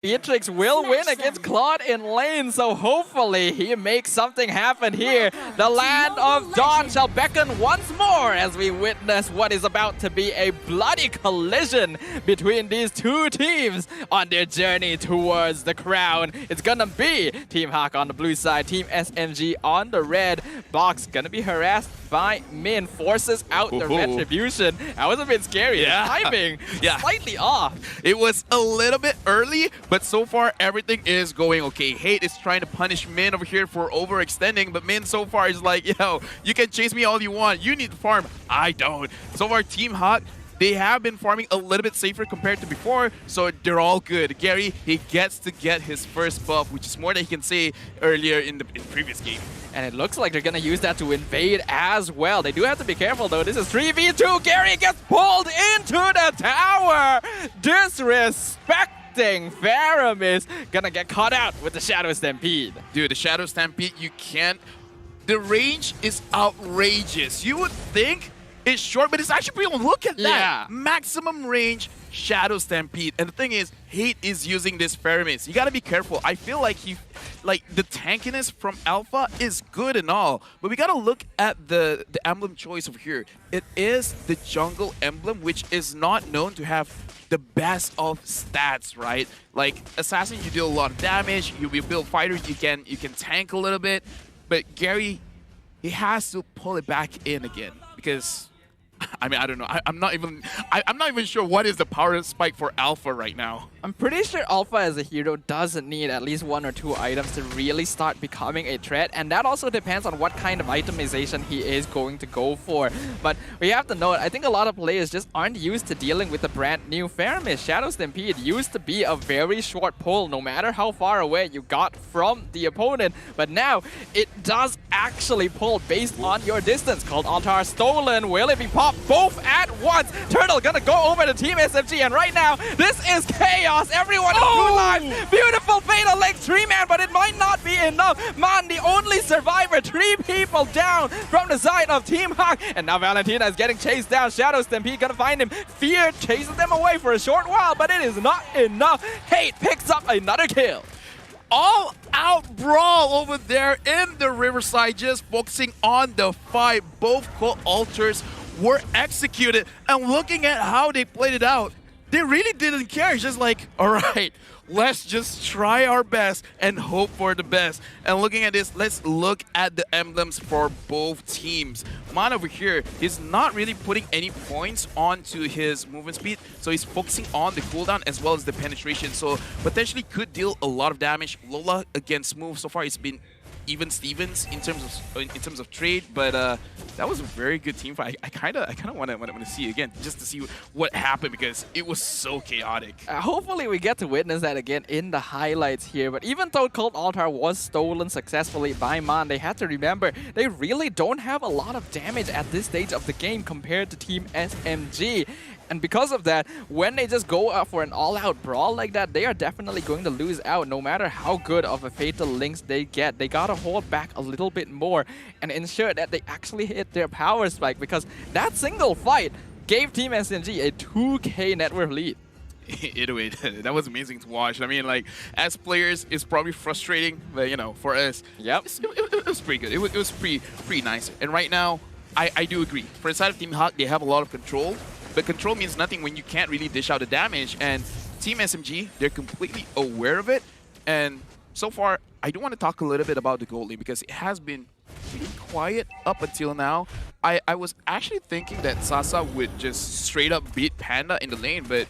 Beatrix will win against Claude in lane, so hopefully he makes something happen here. The land of Dawn shall beckon once more as we witness what is about to be a bloody collision between these two teams on their journey towards the crown. It's gonna be Team HAQ on the blue side, Team SMG on the red. Box gonna be harassed by Min, forces out the retribution. That was a bit scary. Yeah. The timing slightly off. It was a little bit early, but so far everything is going okay. Hate is trying to punish Min over here for overextending, but Min so far is like, yo, you can chase me all you want. You need to farm. I don't. So far, Team HAQ, they have been farming a little bit safer compared to before, so they're all good. Gary, he gets to get his first buff, which is more than he can say earlier in the previous game. And it looks like they're going to use that to invade as well. They do have to be careful, though. This is 3v2. Gary gets pulled into the tower. Disrespecting Faramis. Gonna get caught out with the Shadow Stampede. Dude, the Shadow Stampede, you can't... The range is outrageous. You would think it's short, but it's actually pretty long. Look at that. Yeah. Maximum range Shadow Stampede. And the thing is, Hate is using this Faramis. You gotta be careful. I feel like the tankiness from Alpha is good and all, but we gotta look at the emblem choice over here. It is the jungle emblem, which is not known to have the best of stats, right? Like Assassin, you deal a lot of damage. You build fighter, you can tank a little bit. But Gary, he has to pull it back in again because, I mean, I don't know. I'm not even sure what is the power spike for Alpha right now. I'm pretty sure Alpha as a hero doesn't need at least 1 or 2 items to really start becoming a threat, and that also depends on what kind of itemization he is going to go for. But we have to note, I think a lot of players just aren't used to dealing with the brand new Faramis. Shadow Stampede used to be a very short pull, no matter how far away you got from the opponent, but now it does actually pull based on your distance. Cold Altar stolen. Will it be popped both at once? Turtle gonna go over to Team SMG, and right now, this is chaos. Everyone is two lives. Beautiful Fatal Link 3-man, but it might not be enough. Man, the only survivor. 3 people down from the side of Team HAQ. And now Valentina is getting chased down. Shadow Stampede gonna find him. Fear chases them away for a short while, but it is not enough. Hate picks up another kill. All-out brawl over there in the Riverside, just focusing on the fight. Both co-alters were executed, and looking at how they played it out, they really didn't care. It's just like, all right, let's just try our best and hope for the best. And looking at this, let's look at the emblems for both teams. Man over here is not really putting any points onto his movement speed, so he's focusing on the cooldown as well as the penetration, so potentially could deal a lot of damage. Lola against Move, so far it's been even Stevens in terms of trade, but that was a very good team fight. I kind of want to see it again just to see what happened because it was so chaotic. Hopefully we get to witness that again in the highlights here. But even though Cold Altar was stolen successfully by Man, they had to remember they really don't have a lot of damage at this stage of the game compared to Team SMG. And because of that, when they just go up for an all-out brawl like that, they are definitely going to lose out no matter how good of a Fatal Links they get. They gotta hold back a little bit more and ensure that they actually hit their power spike, because that single fight gave Team SMG a 2k net worth lead. That was amazing to watch. I mean, like, as players, it's probably frustrating, but, you know, for us, it was pretty good. It was pretty nice. And right now, I do agree. For the side of Team HAQ, they have a lot of control. But control means nothing when you can't really dish out the damage. And Team SMG, they're completely aware of it. And so far, I do want to talk a little bit about the gold lane because it has been pretty quiet up until now. I was actually thinking that Sasa would just straight up beat Panda in the lane, but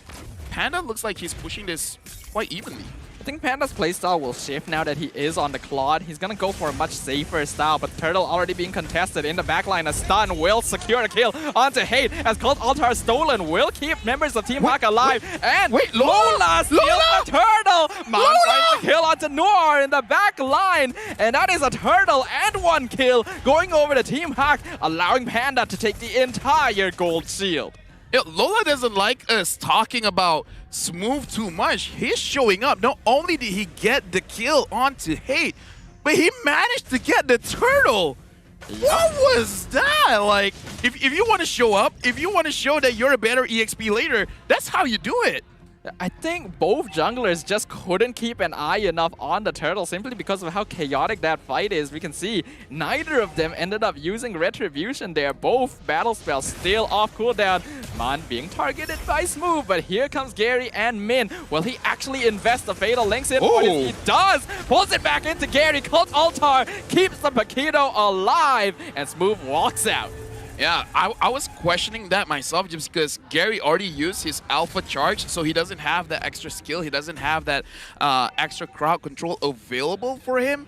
Panda looks like he's pushing this quite evenly. I think Panda's playstyle will shift now that he is on the Claude. He's gonna go for a much safer style, but Turtle already being contested in the backline. A stun will secure a kill onto Hate as Cold Altar stolen will keep members of Team HAQ alive. And Lola steals the Turtle! Man finds the kill onto Noir in the back line, and that is a Turtle and 1 kill going over to Team HAQ, allowing Panda to take the entire gold shield. Yo, Lola doesn't like us talking about Smooth too much. He's showing up. Not only did he get the kill onto Hate, but he managed to get the Turtle. What was that? Like, if you want to show up, if you want to show that you're a better EXP later, that's how you do it. I think both junglers just couldn't keep an eye enough on the turtle simply because of how chaotic that fight is. We can see neither of them ended up using Retribution there. Both battle spells still off cooldown. Man being targeted by Smooth, but here comes Gary and Min. Will he actually invest the Fatal Links in? Ooh. He does! Pulls it back into Gary. Cult Altar keeps the Paquito alive, and Smooth walks out. Yeah, I was questioning that myself just because Gary already used his alpha charge, so he doesn't have that extra skill. He doesn't have that extra crowd control available for him.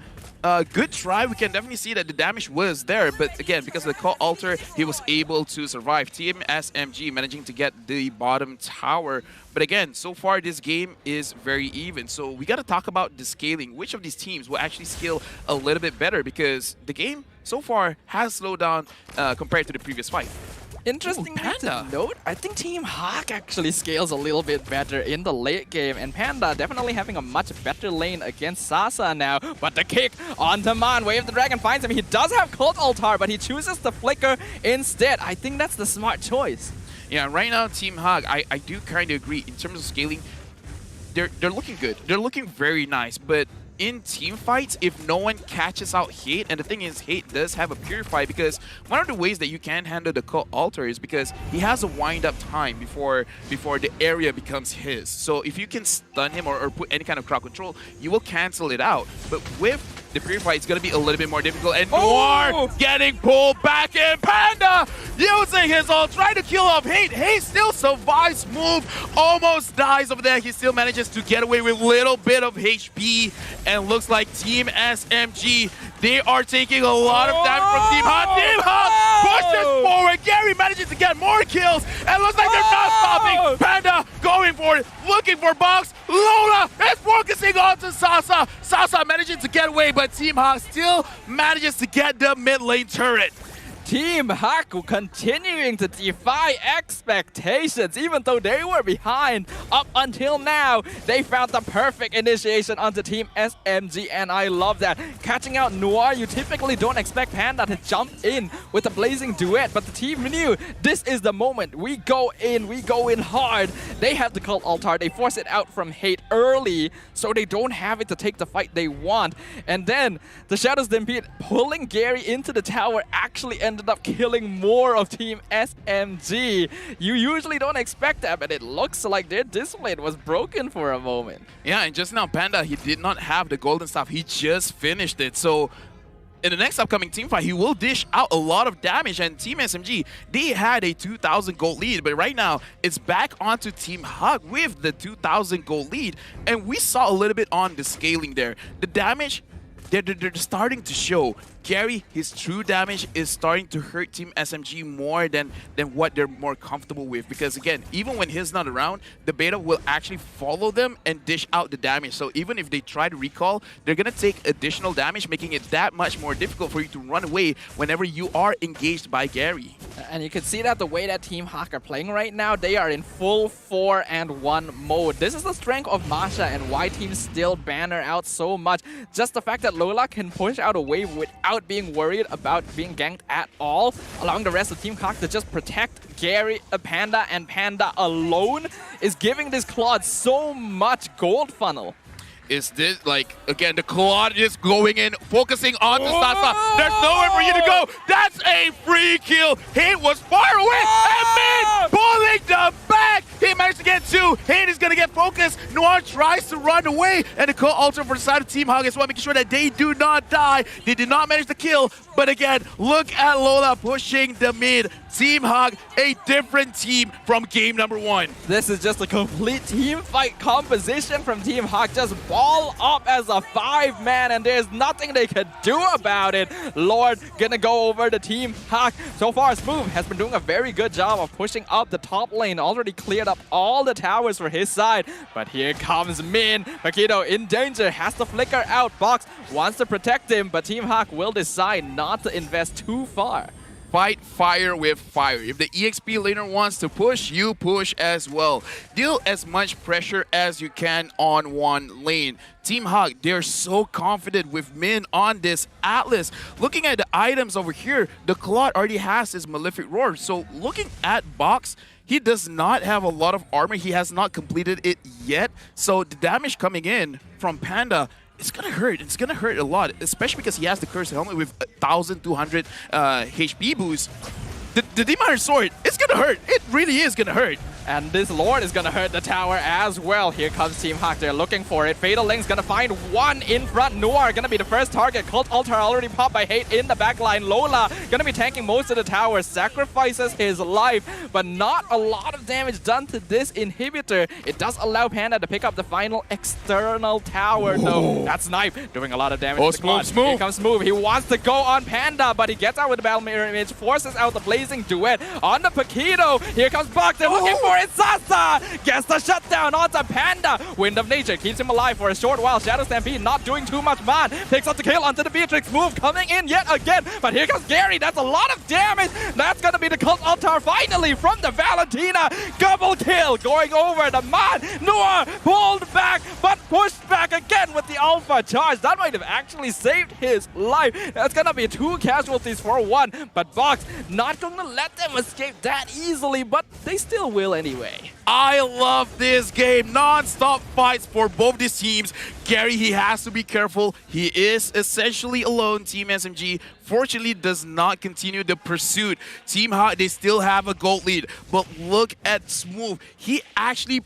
Good try. We can definitely see that the damage was there, but again, because of the Cult Altar, he was able to survive. Team SMG managing to get the bottom tower. But again, so far this game is very even. So we got to talk about the scaling. Which of these teams will actually scale a little bit better? Because the game so far has slowed down compared to the previous fight. Interesting Panda. to note, I think Team HAQ actually scales a little bit better in the late game, and Panda definitely having a much better lane against Sasa now. But the kick on Man, Wave the Dragon finds him. He does have Cult Altar, but he chooses the Flicker instead. I think that's the smart choice. Yeah, right now Team HAQ, I do kind of agree in terms of scaling. They're looking good. They're looking very nice, but in team fights, if no one catches out Hate, and the thing is, Hate does have a Purify, because one of the ways that you can handle the Cult Altar is because he has a wind-up time before the area becomes his. So if you can stun him or put any kind of crowd control, you will cancel it out. But with the Purify, it's going to be a little bit more difficult, and Noir getting pulled back in. Panda using his ult, trying to kill off Hate. Hate still survives. Move almost dies over there. He still manages to get away with a little bit of HP, and looks like Team SMG, they are taking a lot of damage from Team HAQ. Team HAQ pushes forward. Gary manages to get more kills, and looks like they're not stopping. Panda going for it, looking for box. Lola is focusing on to Sasa. Sasa managing to get away, but Team HAQ still manages to get the mid lane turret. Team HAQ continuing to defy expectations, even though they were behind up until now. They found the perfect initiation onto Team SMG, and I love that. Catching out Noir, you typically don't expect Panda to jump in with a blazing duet, but the team knew this is the moment. We go in hard. They have the Cult Altar. They force it out from Hate early, so they don't have it to take the fight they want. And then the Shadow Stampede pulling Gary into the tower actually ended up killing more of Team SMG. You usually don't expect that, but it looks like their display was broken for a moment. Yeah, and just now Panda, he did not have the golden staff. He just finished it. So in the next upcoming team fight, he will dish out a lot of damage. And Team SMG, they had a 2,000 gold lead, but right now it's back onto Team HAQ with the 2,000 gold lead. And we saw a little bit on the scaling there. The damage, they're starting to show. Gary, his true damage is starting to hurt Team SMG more than what they're more comfortable with. Because again, even when he's not around, the beta will actually follow them and dish out the damage. So even if they try to recall, they're going to take additional damage, making it that much more difficult for you to run away whenever you are engaged by Gary. And you can see that the way that Team HAQ are playing right now, they are in full 4-and-1 mode. This is the strength of Masha and why teams still banner out so much. Just the fact that Lola can push out a wave without being worried about being ganked at all, allowing the rest of Team HAQ to just protect Gary, Panda, and Panda alone is giving this Claude so much gold funnel. Is this, like, again, the Claude is going in, focusing on the Sasa. There's nowhere for you to go. That's a free kill. Hate was far away, and Min pulling the back. He managed to get two. Hate is going to get focused. Noir tries to run away, and the Cult Altar for the side of Team HAQ as well, making sure that they do not die. They did not manage to kill, but again, look at Lola pushing the mid. Team HAQ, a different team from game number 1. This is just a complete team fight composition from Team HAQ. Just ball up as a 5-man, and there's nothing they can do about it. Lord gonna go over the Team HAQ. So far, Smooth has been doing a very good job of pushing up the top lane. Already cleared up all the towers for his side. But here comes Min. Paquito in danger, has to flicker out. Box wants to protect him, but Team HAQ will decide not to invest too far. fight fire with fire. If the EXP laner wants to push, you push as well. Deal as much pressure as you can on one lane. Team HAQ, they're so confident with Min on this Atlas. Looking at the items over here, the Claude already has his Malefic Roar. So looking at Box, he does not have a lot of armor. He has not completed it yet. So the damage coming in from Panda, it's gonna hurt. It's gonna hurt a lot, especially because he has the Cursed Helmet with 1,200 HP boost. The Demon Hunter Sword, it's gonna hurt. It really is gonna hurt. And this Lord is gonna hurt the tower as well. Here comes Team HAQ. They're looking for it. Fatal Link's gonna find one in front. Noir gonna be the first target. Cult Altar already popped by Hate in the backline. Lola gonna be tanking most of the tower. Sacrifices his life, but not a lot of damage done to this inhibitor. It does allow Panda to pick up the final external tower, though. That's Snipe doing a lot of damage. Oh, to the Claude. Smooth. Here comes Smooth. He wants to go on Panda, but he gets out with the Battle Mirror Image, forces out the Blazing Duet on the Paquito. Here comes Buck. They're looking for it. Sasa gets the shutdown onto Panda. Wind of Nature keeps him alive for a short while. Shadow Stampede not doing too much, man. Picks up the kill onto the Beatrix. Move coming in yet again. But here comes Gary. That's a lot of damage. That's going to be the Cult Altar finally from the Valentina. Double kill going over the man. Noir pulled back, but pushed back again with the Alpha charge. That might have actually saved his life. That's going to be 2 casualties for 1. But Box not going to let them escape that easily, but they still will anyway. I love this game. Non-stop fights for both these teams. Gary, he has to be careful. He is essentially alone. Team SMG, fortunately, does not continue the pursuit. Team HAQ, they still have a gold lead. But look at Smooth. He actually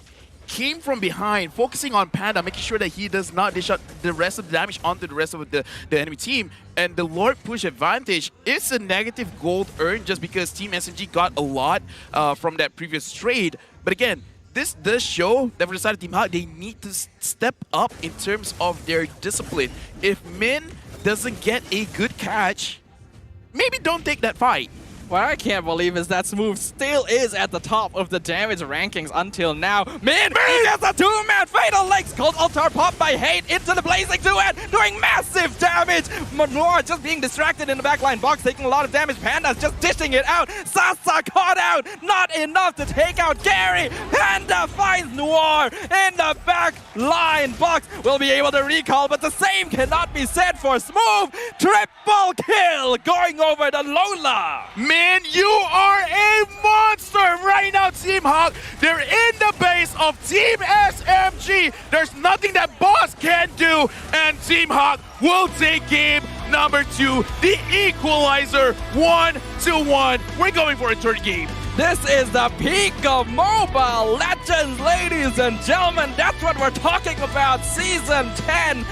came from behind, focusing on Panda, making sure that he does not dish out the rest of the damage onto the rest of the enemy team. And the Lord push advantage is a negative gold earned just because Team SMG got a lot from that previous trade. But again, this does show that for the side of Team HAQ, they need to step up in terms of their discipline. If Min doesn't get a good catch, maybe don't take that fight. What I can't believe is that Smooth still is at the top of the damage rankings until now. Min! He gets a 2-man Fatal Links! Cult Altar popped by Hate into the Blazing Duet, doing massive damage! Manor just being distracted in the backline. Box taking a lot of damage. Panda's just dishing it out. Sasa caught out! Not enough to take out Gary! Panda finds Noir in the back line. Box will be able to recall, but the same cannot be said for Smooth! Triple kill going over the Lola! Man, you are a monster right now, Team HAQ. They're in the base of Team SMG. There's nothing that Boss can do, and Team HAQ will take game number 2, the equalizer, 1-1. We're going for a third game. This is the peak of Mobile Legends, ladies and gentlemen. That's what we're talking about, Season 10.